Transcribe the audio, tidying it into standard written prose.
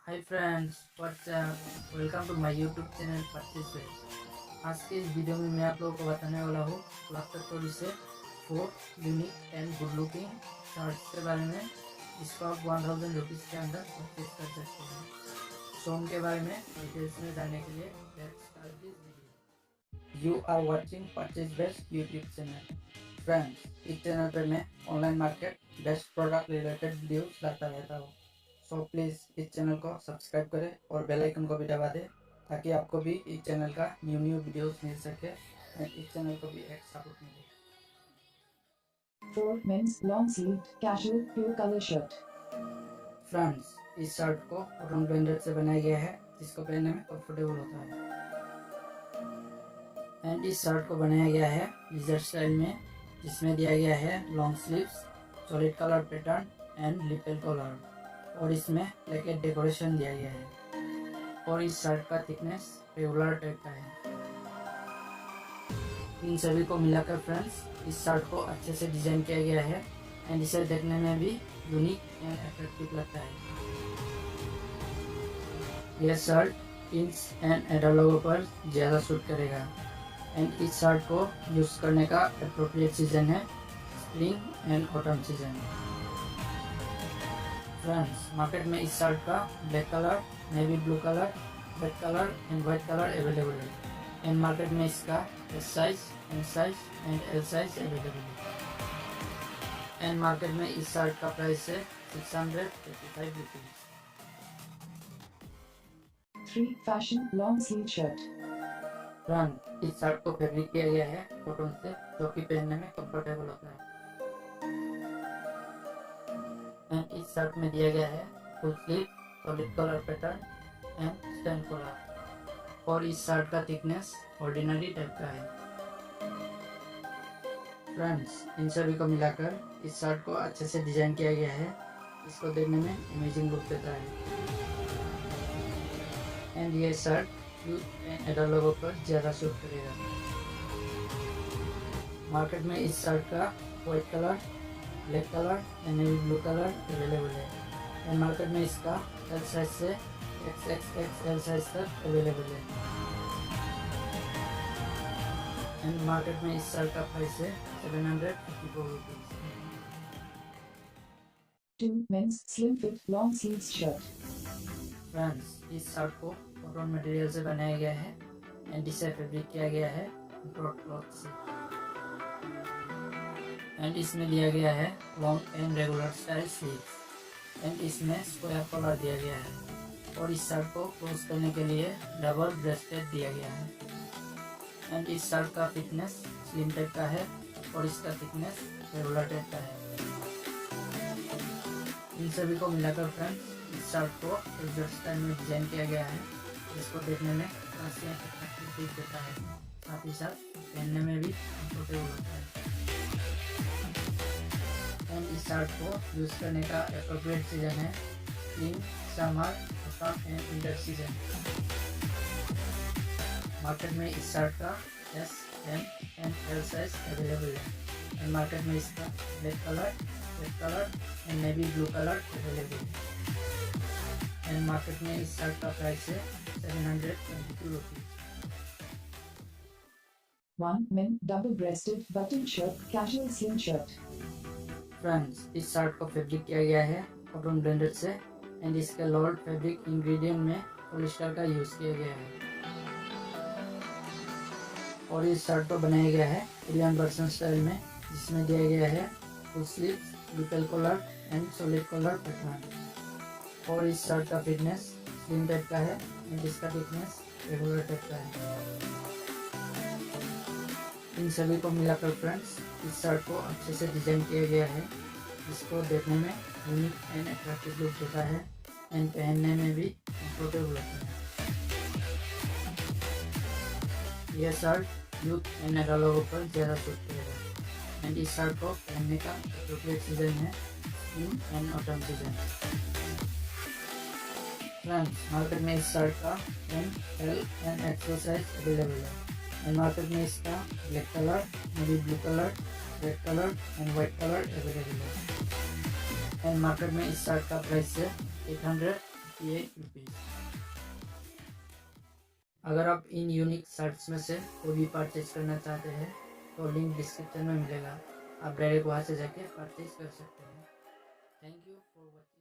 Hi friends, what's up welcome to my YouTube channel Purchase Best. आज के इस video में मैं आप लोगों को बताने वाला हूँ लाफ्टर स्टोरी से 4 unique and good looking shirts के बारे में, जिसको आप 1000 रुपीज़ के अंदर परचेज कर सकते हैं। सो उनके बारे में डिटेल्स में जानने के लिए let's start this video. You are watching Purchase Best YouTube channel. Friends, इस चैनल पर मैं online market best product related videos लाता रहता हूँ। सो प्लीज़ इस चैनल को सब्सक्राइब करें और बेल आइकन को भी दबा दें ताकि आपको भी इस चैनल का न्यू वीडियोस मिल सके और इस चैनल को भी एक सपोर्ट मिले। 4 men's long sleeved casual pure color shirt. Friends, इस शर्ट को कॉटन ब्लेंडेड से बनाया गया है जिसको पहनने में कंफर्टेबल होता है। एंड इस शर्ट को बनाया गया है लेजर स्टाइल में, जिसमें दिया गया है long sleeves, solid colour pattern and lapel colour, और इसमें प्लेकेट डेकोरेशन दिया गया है। और इस शर्ट का थिकनेस रेगुलर टाइप का है। इन सभी को मिलाकर फ्रेंड्स, इस शर्ट को अच्छे से डिजाइन किया गया है एंड इसे देखने में भी यूनिक एंड अट्रैक्टिव लगता है। यह शर्ट इंच एंड एडा लोगो पर ज़्यादा सूट करेगा। एंड इस शर्ट को यूज़ करने का अप्रोप्रिएट सीजन है spring and autumn season. Friends, market में इस शर्ट का black colour, navy blue colour, red colour and white colour available है। एंड मार्केट में इसका S size, M size and L size available है। एंड मार्केट में इस शर्ट का प्राइस है 685 rupees. 3 fashion long sleeve shirt. Friend, इस shirt को फैब्रिक किया गया है कॉटन से, जो कि पहनने में कंफर्टेबल होता है। एंड इस शर्ट में दिया गया है full sleeve, solid colour pattern and stand colour, और इस शर्ट का थिकनेस ऑर्डिनरी टाइप का है। फ्रेंड्स, इन सभी को मिलाकर इस शर्ट को अच्छे से डिजाइन किया गया है, इसको देखने में अमेजिंग लुक देता है। एंड ये शर्ट यूथ एंड एडल्ट लोगों पर ज़्यादा सूट करेगा। मार्केट में इस शर्ट का white colour, black colour and navy blue colour available है। एंड मार्केट में इसका एल साइज से XXXL साइज तक अवेलेबल है। एंड मार्केट में इस शर्ट का प्राइस है 754 rupees. 2 men's slim fit long sleeves shirt. Friends, इस शर्ट को कॉटन मटेरियल से बनाया गया है एंड इसे फैब्रिक किया गया है ब्रॉड क्लॉथ से। एंड इसमें दिया गया है long and regular style sleeves. And इसमें स्क्वायर कलर दिया गया है, और इस शर्ट को क्लोज करने के लिए डबल ब्रेस्टेड दिया गया है। एंड इस शर्ट का थिकनेस स्लिम टाइप का है और इसका थिकनेस रेगुलर टाइप का है। इन सभी को मिलाकर फ्रेंड्स, इस शर्ट को लेजर स्टाइल में डिजाइन किया गया है, जिसको देखने में क्लासी एंड अट्रैक्टिव लुक देता है, साथ ही साथ पहनने में भी कंफर्टेबल होता है। एंड इस शर्ट को यूज़ करने का एप्रोप्रिएट सीजन है spring, summer, autumn and winter season. Market में इस शर्ट का S, M and L size available है। एंड मार्केट में इसका black colour, red colour and navy blue colour available है। एंड मार्केट में इस शर्ट का प्राइस है 722 rupees. 1 men double breasted button shirt casual slim shirt. Friends, इस shirt को फैब्रिक किया गया है कॉटन ब्लेंडेड से एंड इसके लॉर्ड फैब्रिक इंग्रेडिएंट में पॉलिस्टर का यूज़ किया गया है। और इस शर्ट को बनाया गया है इंडियन वर्जन स्टाइल में, जिसमें दिया गया है full sleeves, lapel colour and solid colour pattern. और इस शर्ट का फिटनेस स्लिम टाइप का है एंड इसका थिकनेस रेगुलर टाइप का है। इन सभी को मिलाकर फ्रेंड्स, इस शर्ट को अच्छे से डिजाइन किया गया है, जिसको देखने में यूनिक एंड अट्रैक्टिव लुक देता है एंड पहनने में भी कंफर्टेबल होता है। यह शर्ट यूथ एंड एडल्ट लोगों पर ज़्यादा सूट करेगा। एंड इस शर्ट को पहनने का एप्रोप्रिएट सीजन है spring and autumn season. Friends, market में इस शर्ट का M, L and XL size available है। एंड मार्केट में इसका black colour, navy blue colour, red colour and white colour available है। एंड मार्केट में इस शर्ट का प्राइस है ₹58। अगर आप इन यूनिक शर्ट्स में से कोई भी परचेज करना चाहते हैं तो लिंक डिस्क्रिप्शन में मिलेगा, आप डायरेक्ट वहाँ से जाके परचेज कर सकते हैं। Thank you for watching.